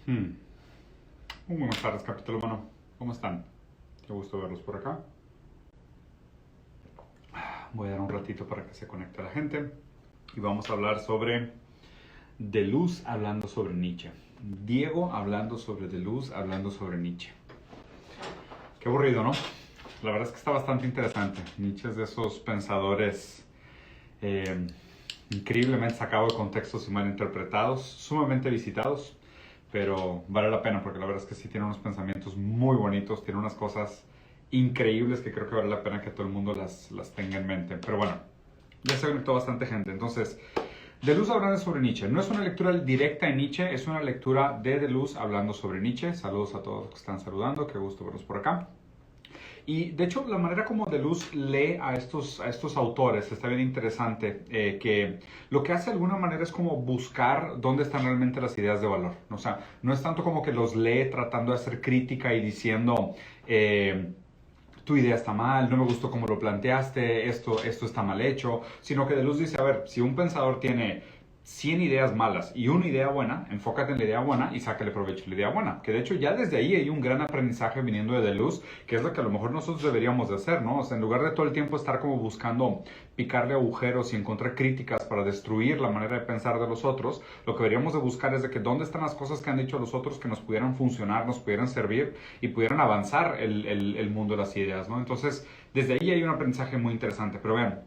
Hmm. Muy buenas tardes, capítulo humano. ¿Cómo están? Qué gusto verlos por acá. Voy a dar un ratito para que se conecte la gente y vamos a hablar sobre Deleuze hablando sobre Nietzsche. Diego hablando sobre Deleuze hablando sobre Nietzsche. Qué aburrido, ¿no? La verdad es que está bastante interesante. Nietzsche es de esos pensadores eh, increíblemente sacados de contextos y mal interpretados, sumamente visitados, pero vale la pena porque la verdad es que sí tiene unos pensamientos muy bonitos, tiene unas cosas increíbles que creo que vale la pena que todo el mundo las tenga en mente. Pero bueno, ya se conectó bastante gente, entonces Deleuze hablando sobre Nietzsche. No es una lectura directa de Nietzsche, es una lectura de Deleuze hablando sobre Nietzsche. Saludos a todos los que están saludando, qué gusto verlos por acá. Y de hecho, la manera como Deleuze lee a estos autores está bien interesante, que lo que hace de alguna manera es como buscar dónde están realmente las ideas de valor. O sea, no es tanto como que los lee tratando de hacer crítica y diciendo, tu idea está mal, no me gustó cómo lo planteaste, esto está mal hecho, sino que Deleuze dice, a ver, si un pensador tiene 100 ideas malas y una idea buena, enfócate en la idea buena y sácale provecho a la idea buena. Que de hecho ya desde ahí hay un gran aprendizaje viniendo de Deleuze, que es lo que a lo mejor nosotros deberíamos de hacer, ¿no? O sea, en lugar de todo el tiempo estar como buscando picarle agujeros y encontrar críticas para destruir la manera de pensar de los otros, lo que deberíamos de buscar es de que dónde están las cosas que han dicho los otros que nos pudieran funcionar, nos pudieran servir y pudieran avanzar el mundo de las ideas, ¿no? Entonces, desde ahí hay un aprendizaje muy interesante. Pero vean,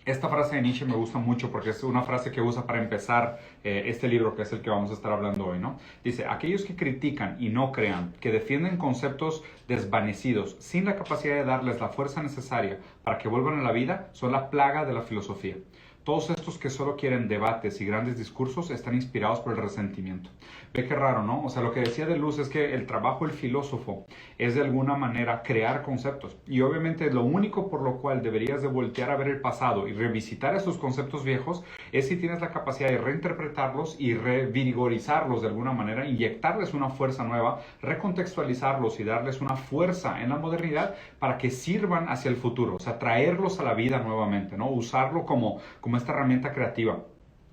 esta frase de Nietzsche me gusta mucho porque es una frase que usa para empezar este libro que es el que vamos a estar hablando hoy, ¿no? Dice, aquellos que critican y no crean, que defienden conceptos desvanecidos sin la capacidad de darles la fuerza necesaria para que vuelvan a la vida, son la plaga de la filosofía. Todos estos que solo quieren debates y grandes discursos están inspirados por el resentimiento. Ve qué raro, ¿no? O sea, lo que decía Deleuze es que el trabajo del filósofo es de alguna manera crear conceptos. Y obviamente lo único por lo cual deberías de voltear a ver el pasado y revisitar esos conceptos viejos es si tienes la capacidad de reinterpretarlos y revigorizarlos de alguna manera, inyectarles una fuerza nueva, recontextualizarlos y darles una fuerza en la modernidad para que sirvan hacia el futuro. O sea, traerlos a la vida nuevamente, ¿no? Usarlo como esta herramienta creativa.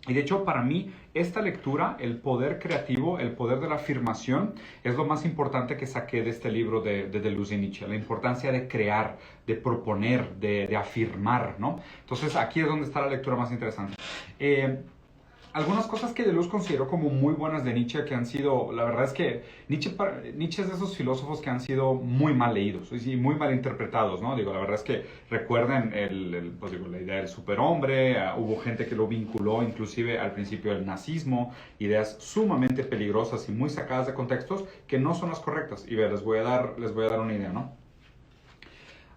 Y de hecho, para mí, esta lectura, el poder creativo, el poder de la afirmación, es lo más importante que saqué de este libro de Deleuze y Nietzsche. La importancia de crear, de proponer, de afirmar, ¿no? Entonces, aquí es donde está la lectura más interesante. Algunas cosas que Deleuze consideró como muy buenas de Nietzsche que han sido, la verdad es que Nietzsche es de esos filósofos que han sido muy mal leídos y muy mal interpretados, ¿no? Digo, la verdad es que recuerden pues digo, la idea del superhombre, hubo gente que lo vinculó inclusive al principio del nazismo, ideas sumamente peligrosas y muy sacadas de contextos que no son las correctas. Y les voy a dar una idea, ¿no?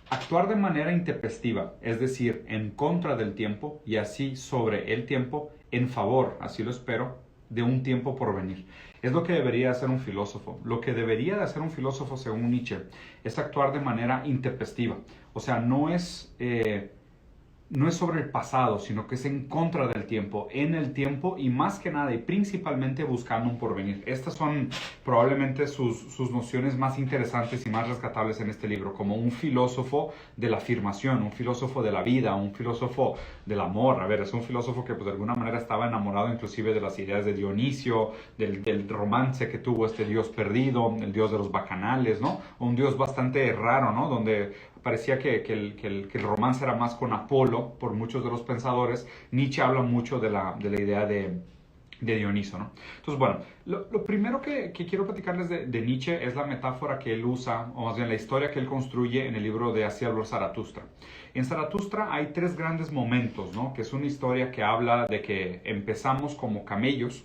Actuar de manera intempestiva, es decir, en contra del tiempo y así sobre el tiempo, en favor, así lo espero, de un tiempo por venir. Es lo que debería hacer un filósofo. Lo que debería de hacer un filósofo, según Nietzsche, es actuar de manera intempestiva. O sea, no es sobre el pasado, sino que es en contra del tiempo, en el tiempo y más que nada y principalmente buscando un porvenir. Estas son probablemente sus nociones más interesantes y más rescatables en este libro, como un filósofo de la afirmación, un filósofo de la vida, un filósofo del amor. A ver, es un filósofo que pues, de alguna manera estaba enamorado inclusive de las ideas de Dionisio, del romance que tuvo este dios perdido, el dios de los bacanales, ¿no? Un dios bastante raro, ¿no? Donde parecía que el romance era más con Apolo, por muchos de los pensadores. Nietzsche habla mucho de la idea de Dioniso, ¿no? Entonces, bueno, lo primero que quiero platicarles de Nietzsche es la metáfora que él usa, o más bien la historia que él construye en el libro de Así habló Zaratustra. En Zaratustra hay tres grandes momentos, ¿no? Que es una historia que habla de que empezamos como camellos,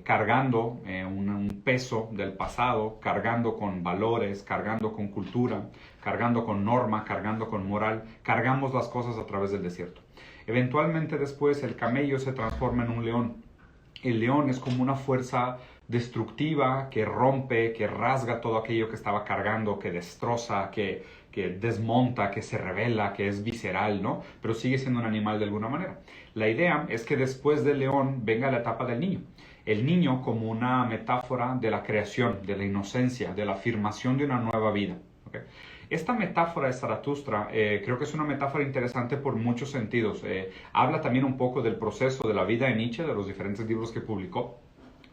cargando un peso del pasado, cargando con valores, cargando con cultura, cargando con norma, cargando con moral, cargamos las cosas a través del desierto. Eventualmente después el camello se transforma en un león. El león es como una fuerza destructiva que rompe, que rasga todo aquello que estaba cargando, que destroza, que desmonta, que se revela, que es visceral, ¿no? Pero sigue siendo un animal de alguna manera. La idea es que después del león venga la etapa del niño. El niño como una metáfora de la creación, de la inocencia, de la afirmación de una nueva vida. ¿Okay? Esta metáfora de Zaratustra creo que es una metáfora interesante por muchos sentidos. Habla también un poco del proceso de la vida de Nietzsche, de los diferentes libros que publicó.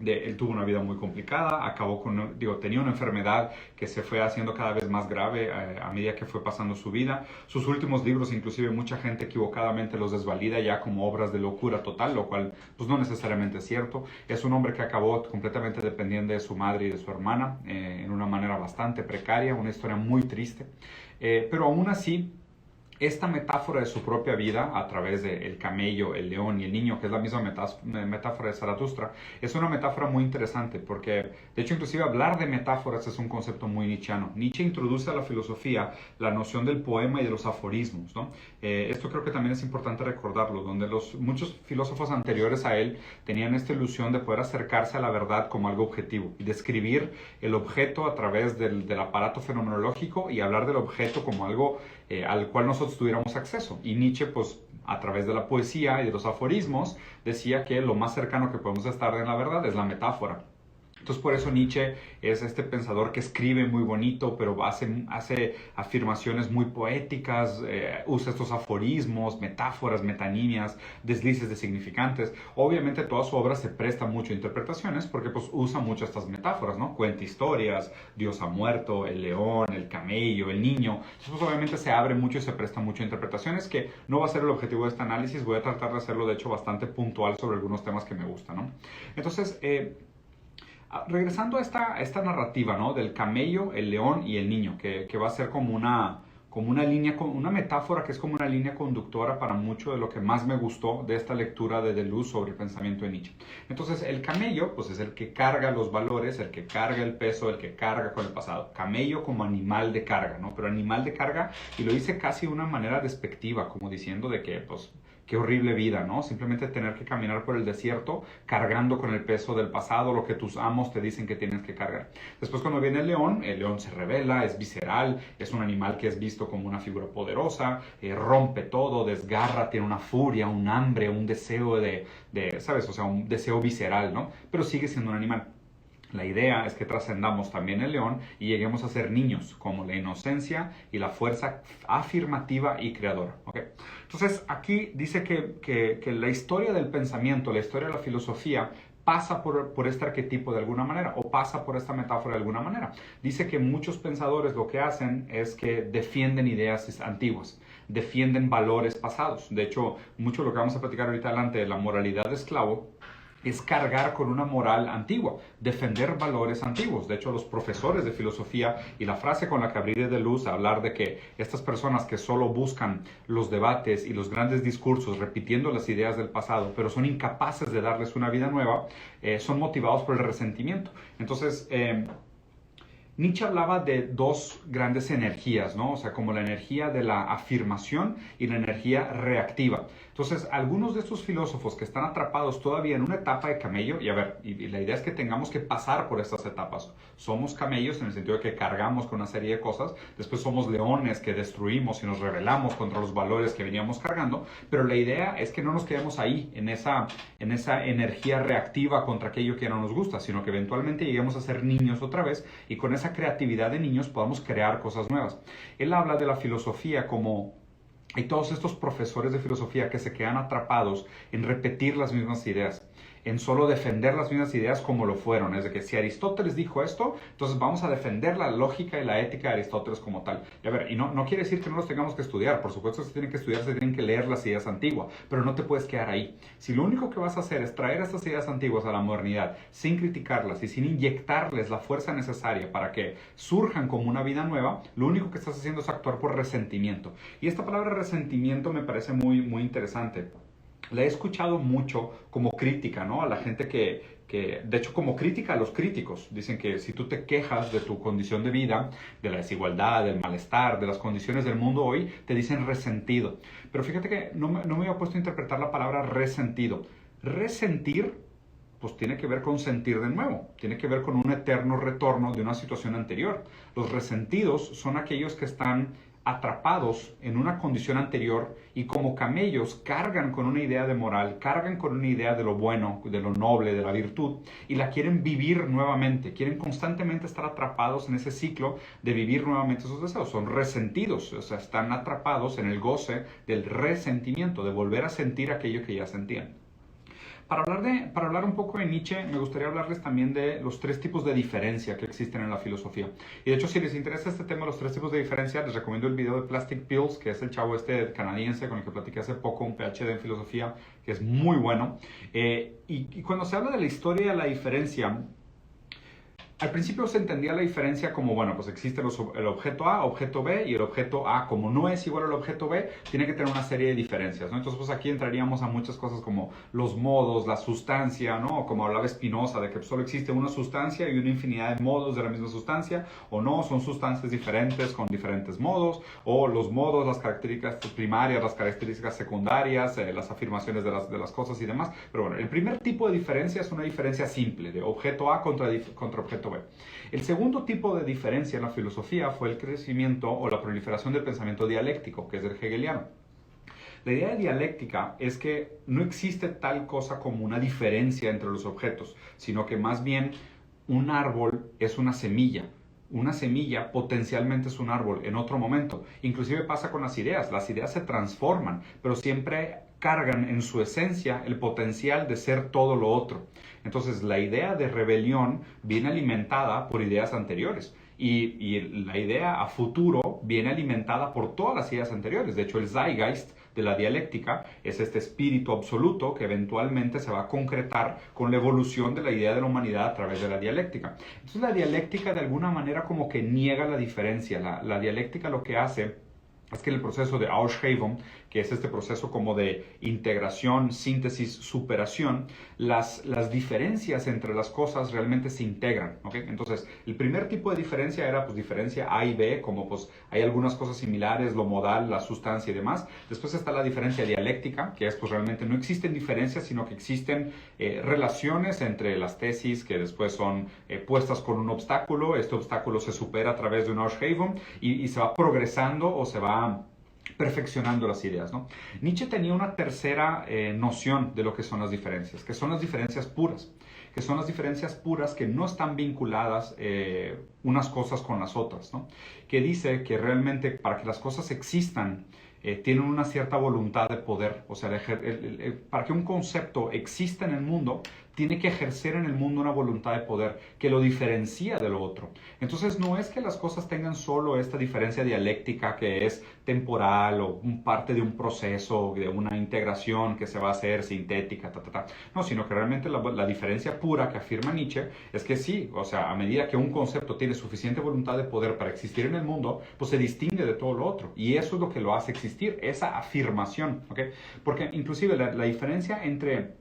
Él tuvo una vida muy complicada, acabó con, tenía una enfermedad que se fue haciendo cada vez más grave a medida que fue pasando su vida. Sus últimos libros, inclusive mucha gente equivocadamente los desvalida ya como obras de locura total, lo cual pues no necesariamente es cierto. Es un hombre que acabó completamente dependiente de su madre y de su hermana en una manera bastante precaria, una historia muy triste. Pero aún así, esta metáfora de su propia vida a través del camello, el león y el niño, que es la misma metáfora de Zaratustra, es una metáfora muy interesante porque, de hecho, inclusive hablar de metáforas es un concepto muy nietzscheano. Nietzsche introduce a la filosofía la noción del poema y de los aforismos, ¿no? Esto creo que también es importante recordarlo, donde muchos filósofos anteriores a él tenían esta ilusión de poder acercarse a la verdad como algo objetivo y describir el objeto a través del aparato fenomenológico y hablar del objeto como algo al cual nosotros tuviéramos acceso. Y Nietzsche, pues, a través de la poesía y de los aforismos, decía que lo más cercano que podemos estar en la verdad es la metáfora. Entonces, por eso Nietzsche es este pensador que escribe muy bonito, pero hace afirmaciones muy poéticas, usa estos aforismos, metáforas, metanimias, deslices de significantes. Obviamente toda su obra se presta mucho a interpretaciones porque pues usa mucho estas metáforas, ¿no? Cuenta historias, Dios ha muerto, el león, el camello, el niño. Entonces, pues, obviamente se abre mucho y se presta mucho a interpretaciones, que no va a ser el objetivo de este análisis. Voy a tratar de hacerlo, de hecho, bastante puntual sobre algunos temas que me gustan, ¿no? Entonces, regresando a esta narrativa, ¿no? Del camello, el león y el niño, que va a ser como una línea, una metáfora que es como una línea conductora para mucho de lo que más me gustó de esta lectura de Deleuze sobre el pensamiento de Nietzsche. Entonces, el camello, pues es el que carga los valores, el que carga el peso, el que carga con el pasado. Camello como animal de carga, ¿no? Pero animal de carga, y lo hice casi de una manera despectiva, como diciendo de que, pues, qué horrible vida, ¿no? Simplemente tener que caminar por el desierto cargando con el peso del pasado, lo que tus amos te dicen que tienes que cargar. Después cuando viene el león se revela, es visceral, es un animal que es visto como una figura poderosa, rompe todo, desgarra, tiene una furia, un hambre, un deseo ¿sabes? O sea, un deseo visceral, ¿no? Pero sigue siendo un animal. La idea es que trascendamos también el león y lleguemos a ser niños, como la inocencia y la fuerza afirmativa y creadora. ¿Okay? Entonces, aquí dice que la historia del pensamiento, la historia de la filosofía, pasa por este arquetipo de alguna manera o pasa por esta metáfora de alguna manera. Dice que muchos pensadores lo que hacen es que defienden ideas antiguas, defienden valores pasados. De hecho, mucho de lo que vamos a platicar ahorita adelante de la moralidad de esclavo es cargar con una moral antigua, defender valores antiguos. De hecho, los profesores de filosofía, y la frase con la que abrí de Deleuze, hablar de que estas personas que solo buscan los debates y los grandes discursos repitiendo las ideas del pasado, pero son incapaces de darles una vida nueva, son motivados por el resentimiento. Entonces, Nietzsche hablaba de dos grandes energías, ¿no? O sea, como la energía de la afirmación y la energía reactiva. Entonces, algunos de estos filósofos que están atrapados todavía en una etapa de camello, y a ver, y la idea es que tengamos que pasar por estas etapas. Somos camellos en el sentido de que cargamos con una serie de cosas, después somos leones que destruimos y nos rebelamos contra los valores que veníamos cargando, pero la idea es que no nos quedemos ahí, en esa energía reactiva contra aquello que no nos gusta, sino que eventualmente lleguemos a ser niños otra vez y con esa creatividad de niños podamos crear cosas nuevas. Él habla de la filosofía como hay todos estos profesores de filosofía que se quedan atrapados en repetir las mismas ideas, en solo defender las mismas ideas como lo fueron. Es de que si Aristóteles dijo esto, entonces vamos a defender la lógica y la ética de Aristóteles como tal. Y a ver, y no quiere decir que no los tengamos que estudiar. Por supuesto se tienen que estudiar, se tienen que leer las ideas antiguas, pero no te puedes quedar ahí. Si lo único que vas a hacer es traer estas ideas antiguas a la modernidad sin criticarlas y sin inyectarles la fuerza necesaria para que surjan como una vida nueva, lo único que estás haciendo es actuar por resentimiento. Y esta palabra resentimiento me parece muy, muy interesante. La he escuchado mucho como crítica, ¿no? A la gente de hecho, como crítica a los críticos. Dicen que si tú te quejas de tu condición de vida, de la desigualdad, del malestar, de las condiciones del mundo hoy, te dicen resentido. Pero fíjate que no me había puesto a interpretar la palabra resentido. Resentir, pues tiene que ver con sentir de nuevo. Tiene que ver con un eterno retorno de una situación anterior. Los resentidos son aquellos que están atrapados en una condición anterior y como camellos cargan con una idea de moral, cargan con una idea de lo bueno, de lo noble, de la virtud y la quieren vivir nuevamente, quieren constantemente estar atrapados en ese ciclo de vivir nuevamente esos deseos, son resentidos, o sea, están atrapados en el goce del resentimiento, de volver a sentir aquello que ya sentían. Para hablar un poco de Nietzsche, me gustaría hablarles también de los tres tipos de diferencia que existen en la filosofía. Y de hecho, si les interesa este tema, los tres tipos de diferencia, les recomiendo el video de Plastic Pills, que es el chavo este canadiense con el que platiqué hace poco, un PhD en filosofía, que es muy bueno. Y cuando se habla de la historia de la diferencia, al principio se entendía la diferencia como, bueno, pues existe el objeto A, objeto B, y el objeto A, como no es igual al objeto B, tiene que tener una serie de diferencias, ¿no? Entonces, pues aquí entraríamos a muchas cosas como los modos, la sustancia, ¿no? Como hablaba Spinoza, de que solo existe una sustancia y una infinidad de modos de la misma sustancia, o no, son sustancias diferentes con diferentes modos, o los modos, las características primarias, las características secundarias, las afirmaciones de las cosas y demás. Pero bueno, el primer tipo de diferencia es una diferencia simple, de objeto A contra objeto B. El segundo tipo de diferencia en la filosofía fue el crecimiento o la proliferación del pensamiento dialéctico, que es el hegeliano. La idea de dialéctica es que no existe tal cosa como una diferencia entre los objetos, sino que más bien un árbol es una semilla. Una semilla potencialmente es un árbol en otro momento. Inclusive pasa con las ideas se transforman, pero siempre cargan en su esencia el potencial de ser todo lo otro. Entonces la idea de rebelión viene alimentada por ideas anteriores. Y la idea a futuro viene alimentada por todas las ideas anteriores. De hecho, el Zeitgeist de la dialéctica es este espíritu absoluto que eventualmente se va a concretar con la evolución de la idea de la humanidad a través de la dialéctica. Entonces la dialéctica de alguna manera como que niega la diferencia. La dialéctica lo que hace es que en el proceso de Ausschreibung, que es este proceso como de integración, síntesis, superación, las diferencias entre las cosas realmente se integran, ¿ok? Entonces, el primer tipo de diferencia era pues diferencia A y B, como pues hay algunas cosas similares, lo modal, la sustancia y demás. Después está la diferencia dialéctica, que es pues realmente no existen diferencias, sino que existen relaciones entre las tesis que después son puestas con un obstáculo. Este obstáculo se supera a través de un Ausschreibung y se va progresando o se va perfeccionando las ideas, ¿no? Nietzsche tenía una tercera noción de lo que son las diferencias, que son las diferencias puras, que son las diferencias puras que no están vinculadas unas cosas con las otras, ¿no? Que dice que realmente para que las cosas existan, tienen una cierta voluntad de poder, o sea, para que un concepto exista en el mundo, tiene que ejercer en el mundo una voluntad de poder que lo diferencia de lo otro. Entonces no es que las cosas tengan solo esta diferencia dialéctica que es temporal o parte de un proceso, de una integración que se va a hacer sintética, No, sino que realmente la diferencia pura que afirma Nietzsche es que sí, o sea, a medida que un concepto tiene suficiente voluntad de poder para existir en el mundo, pues se distingue de todo lo otro. Y eso es lo que lo hace existir, esa afirmación, ¿ok? Porque inclusive la diferencia entre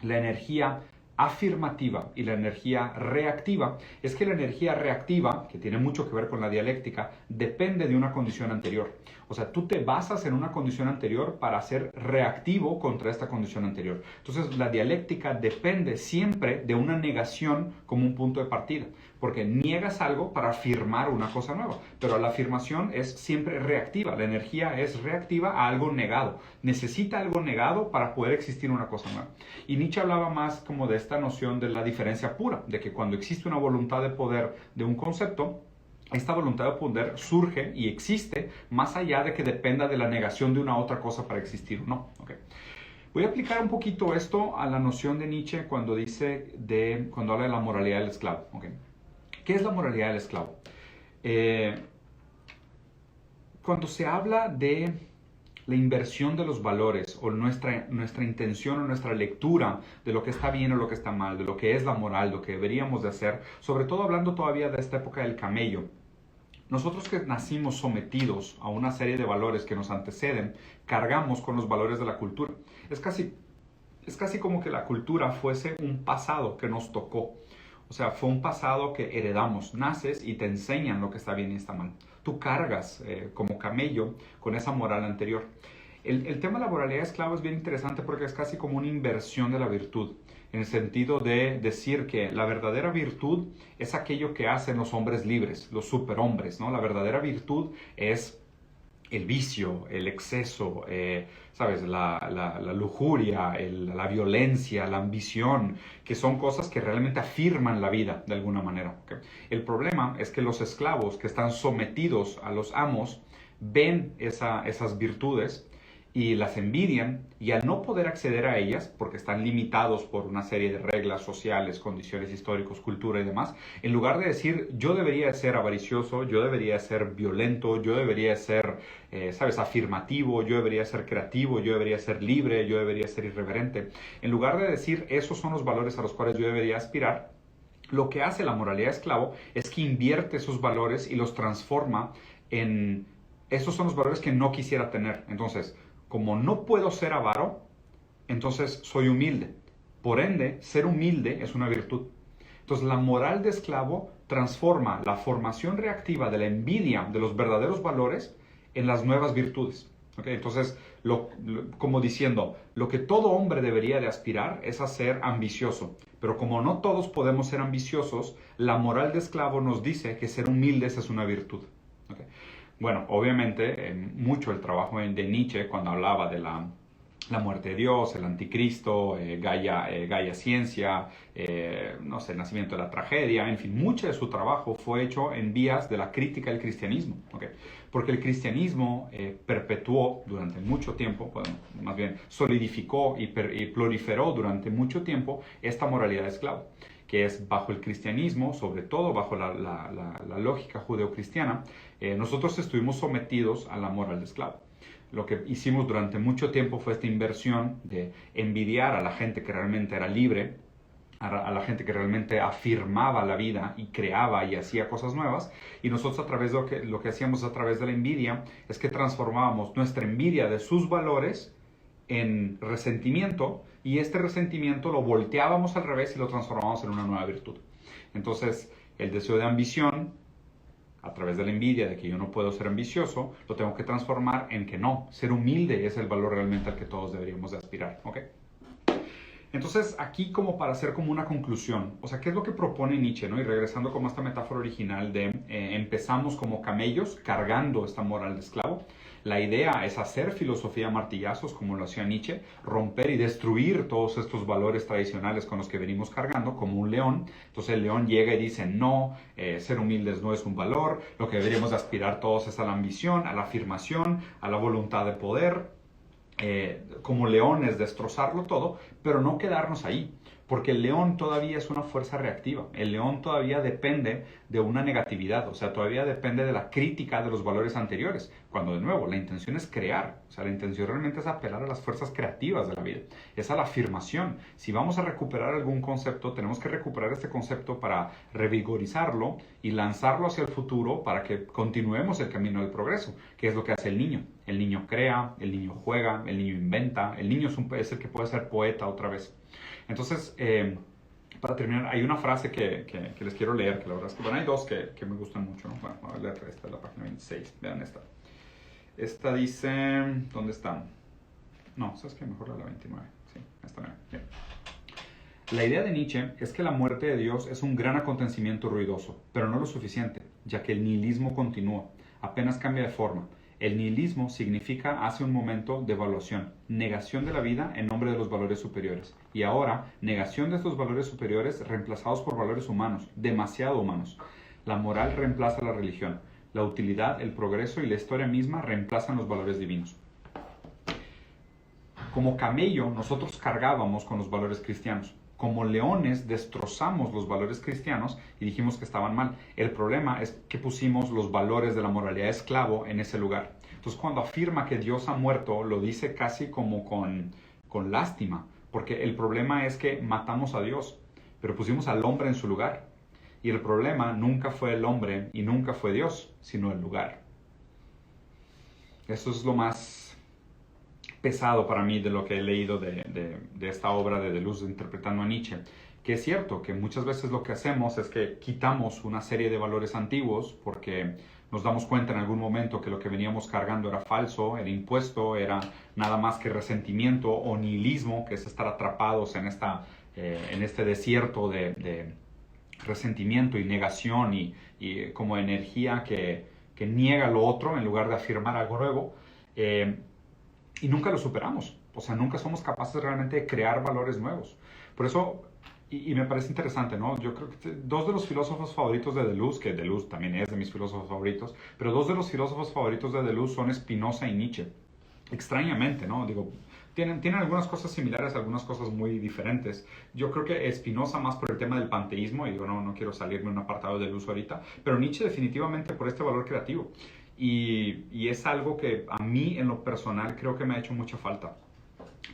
la energía afirmativa y la energía reactiva es que la energía reactiva, que tiene mucho que ver con la dialéctica, depende de una condición anterior. O sea, tú te basas en una condición anterior para ser reactivo contra esta condición anterior. Entonces, la dialéctica depende siempre de una negación como un punto de partida, porque niegas algo para afirmar una cosa nueva, pero la afirmación es siempre reactiva. La energía es reactiva a algo negado. Necesita algo negado para poder existir una cosa nueva. Y Nietzsche hablaba más como de esta noción de la diferencia pura, de que cuando existe una voluntad de poder de un concepto, esta voluntad de poder surge y existe más allá de que dependa de la negación de una otra cosa para existir o no. Okay. Voy a aplicar un poquito esto a la noción de Nietzsche cuando habla de la moralidad del esclavo. Okay. ¿Qué es la moralidad del esclavo? Cuando se habla de la inversión de los valores o nuestra intención o nuestra lectura de lo que está bien o lo que está mal, de lo que es la moral, lo que deberíamos de hacer, sobre todo hablando todavía de esta época del camello. Nosotros que nacimos sometidos a una serie de valores que nos anteceden, cargamos con los valores de la cultura. Es casi como que la cultura fuese un pasado que nos tocó. O sea, fue un pasado que heredamos. Naces y te enseñan lo que está bien y está mal. Tú cargas como camello con esa moral anterior. El tema de la moralidad esclava es bien interesante porque es casi como una inversión de la virtud, en el sentido de decir que la verdadera virtud es aquello que hacen los hombres libres, los superhombres, ¿no? La verdadera virtud es el vicio, el exceso, ¿sabes? La lujuria, la violencia, la ambición, que son cosas que realmente afirman la vida de alguna manera. ¿Okay? El problema es que los esclavos que están sometidos a los amos ven esas virtudes y las envidian, y al no poder acceder a ellas, porque están limitados por una serie de reglas sociales, condiciones históricos, cultura y demás, en lugar de decir, yo debería ser avaricioso, yo debería ser violento, yo debería ser, afirmativo, yo debería ser creativo, yo debería ser libre, yo debería ser irreverente, en lugar de decir, esos son los valores a los cuales yo debería aspirar, lo que hace la moralidad esclavo es que invierte esos valores y los transforma en... Esos son los valores que no quisiera tener. Entonces, como no puedo ser avaro, entonces soy humilde. Por ende, ser humilde es una virtud. Entonces, la moral de esclavo transforma la formación reactiva de la envidia de los verdaderos valores en las nuevas virtudes. ¿Okay? Entonces, como diciendo, lo que todo hombre debería de aspirar es a ser ambicioso. Pero como no todos podemos ser ambiciosos, la moral de esclavo nos dice que ser humildes es una virtud. ¿Okay? Bueno, obviamente, mucho el trabajo de Nietzsche cuando hablaba de la muerte de Dios, el anticristo, Gaia Ciencia, no sé, el nacimiento de la tragedia, en fin, mucho de su trabajo fue hecho en vías de la crítica del cristianismo, ¿okay? Porque el cristianismo perpetuó durante mucho tiempo, bueno, más bien solidificó y proliferó durante mucho tiempo esta moralidad de esclavo, que es bajo el cristianismo, sobre todo bajo la lógica judeocristiana, nosotros estuvimos sometidos a la moral de esclavo. Lo que hicimos durante mucho tiempo fue esta inversión de envidiar a la gente que realmente era libre, a la gente que realmente afirmaba la vida y creaba y hacía cosas nuevas, y nosotros a través de lo que hacíamos a través de la envidia es que transformábamos nuestra envidia de sus valores en resentimiento, y este resentimiento lo volteábamos al revés y lo transformábamos en una nueva virtud. Entonces, el deseo de ambición, a través de la envidia de que yo no puedo ser ambicioso, lo tengo que transformar en que no, ser humilde es el valor realmente al que todos deberíamos de aspirar, ¿ok? Entonces, aquí como para hacer como una conclusión, o sea, ¿qué es lo que propone Nietzsche, ¿no? Y regresando como a esta metáfora original de empezamos como camellos cargando esta moral de esclavo. La idea es hacer filosofía a martillazos, como lo hacía Nietzsche, romper y destruir todos estos valores tradicionales con los que venimos cargando, como un león. Entonces el león llega y dice, no, ser humildes no es un valor, lo que deberíamos aspirar todos es a la ambición, a la afirmación, a la voluntad de poder. Como leones destrozarlo todo, pero no quedarnos ahí, porque el león todavía es una fuerza reactiva, el león todavía depende de una negatividad, o sea, todavía depende de la crítica de los valores anteriores, cuando de nuevo la intención es crear, o sea, la intención realmente es apelar a las fuerzas creativas de la vida, es a la afirmación. Si vamos a recuperar algún concepto, tenemos que recuperar este concepto para revigorizarlo y lanzarlo hacia el futuro para que continuemos el camino del progreso, que es lo que hace el niño. El niño crea, el niño juega, el niño inventa, el niño es el que puede ser poeta otra vez. Entonces, para terminar, hay una frase que les quiero leer, que la verdad es que, bueno, hay dos que me gustan mucho, ¿no? Bueno, voy a leer esta, la página 26, vean esta. Esta dice, ¿dónde está? No, ¿sabes qué? Mejor la 29, sí, esta bien. La idea de Nietzsche es que la muerte de Dios es un gran acontecimiento ruidoso, pero no lo suficiente, ya que el nihilismo continúa, apenas cambia de forma. El nihilismo significa hace un momento devaluación, negación de la vida en nombre de los valores superiores. Y ahora, negación de estos valores superiores reemplazados por valores humanos, demasiado humanos. La moral reemplaza la religión. La utilidad, el progreso y la historia misma reemplazan los valores divinos. Como camello, nosotros cargábamos con los valores cristianos. Como leones destrozamos los valores cristianos y dijimos que estaban mal. El problema es que pusimos los valores de la moralidad de esclavo en ese lugar. Entonces cuando afirma que Dios ha muerto, lo dice casi como con lástima, porque el problema es que matamos a Dios, pero pusimos al hombre en su lugar. Y el problema nunca fue el hombre y nunca fue Dios, sino el lugar. Eso es lo más pesado para mí de lo que he leído de esta obra de Deleuze interpretando a Nietzsche, que es cierto que muchas veces lo que hacemos es que quitamos una serie de valores antiguos porque nos damos cuenta en algún momento que lo que veníamos cargando era falso, era impuesto, era nada más que resentimiento o nihilismo, que es estar atrapados en este desierto de resentimiento y negación y como energía que niega lo otro en lugar de afirmar algo nuevo. Y nunca lo superamos, o sea, nunca somos capaces realmente de crear valores nuevos. Por eso, y me parece interesante, ¿no? Yo creo que dos de los filósofos favoritos de Deleuze, que Deleuze también es de mis filósofos favoritos, pero dos de los filósofos favoritos de Deleuze son Spinoza y Nietzsche. extrañamente, ¿no? Digo, tienen algunas cosas similares, algunas cosas muy diferentes. Yo creo que Spinoza más por el tema del panteísmo, y digo, no quiero salirme un apartado del uso ahorita, pero Nietzsche definitivamente por este valor creativo. Y es algo que a mí en lo personal creo que me ha hecho mucha falta.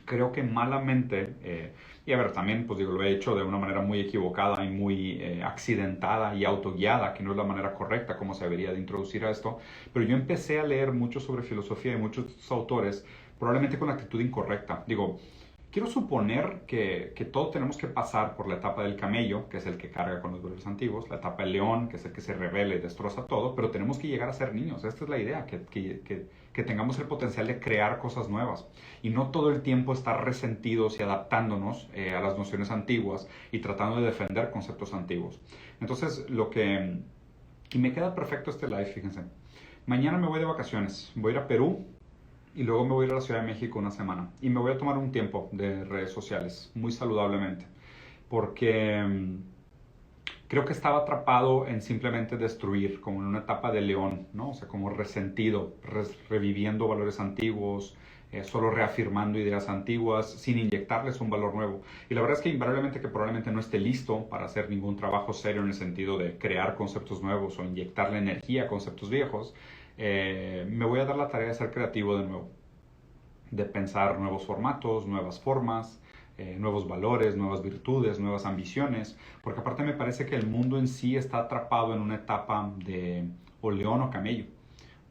Creo que malamente, y a ver, también pues digo, lo he hecho de una manera muy equivocada y muy accidentada y autoguiada, que no es la manera correcta como se debería de introducir a esto, pero yo empecé a leer mucho sobre filosofía y muchos autores, probablemente con la actitud incorrecta. Digo, quiero suponer que todos tenemos que pasar por la etapa del camello, que es el que carga con los valores antiguos, la etapa del león, que es el que se revela y destroza todo, pero tenemos que llegar a ser niños. Esta es la idea, que tengamos el potencial de crear cosas nuevas y no todo el tiempo estar resentidos y adaptándonos a las nociones antiguas y tratando de defender conceptos antiguos. Entonces, y me queda perfecto este live, fíjense. Mañana me voy de vacaciones, voy a ir a Perú y luego me voy a ir a la Ciudad de México una semana. Y me voy a tomar un tiempo de redes sociales, muy saludablemente. Porque creo que estaba atrapado en simplemente destruir, como en una etapa de león, ¿no? O sea, como resentido, reviviendo valores antiguos, solo reafirmando ideas antiguas, sin inyectarles un valor nuevo. Y la verdad es que invariablemente que probablemente no esté listo para hacer ningún trabajo serio en el sentido de crear conceptos nuevos o inyectarle energía a conceptos viejos, me voy a dar la tarea de ser creativo de nuevo, de pensar nuevos formatos, nuevas formas, nuevos valores, nuevas virtudes, nuevas ambiciones, porque aparte me parece que el mundo en sí está atrapado en una etapa de o león o camello,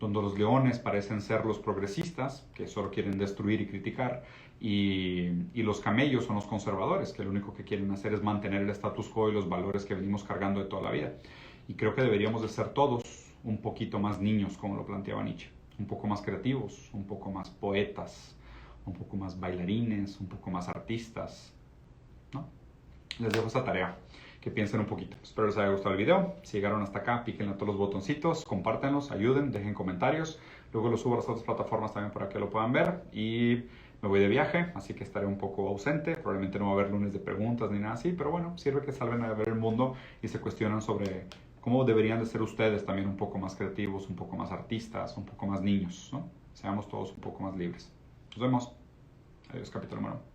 donde los leones parecen ser los progresistas, que solo quieren destruir y criticar, y los camellos son los conservadores, que lo único que quieren hacer es mantener el status quo y los valores que venimos cargando de toda la vida. Y creo que deberíamos de ser todos un poquito más niños, como lo planteaba Nietzsche, un poco más creativos, un poco más poetas, un poco más bailarines, un poco más artistas, ¿no? Les dejo esta tarea, que piensen un poquito. Espero les haya gustado el video. Si llegaron hasta acá, píquenle a todos los botoncitos, compártanlos, ayuden, dejen comentarios. Luego lo subo a las otras plataformas también para que lo puedan ver. Y me voy de viaje, así que estaré un poco ausente. Probablemente no va a haber lunes de preguntas ni nada así, pero bueno, sirve que salgan a ver el mundo y se cuestionan sobre cómo deberían de ser ustedes también un poco más creativos, un poco más artistas, un poco más niños, ¿no? Seamos todos un poco más libres. Nos vemos. Adiós, capítulo número 1.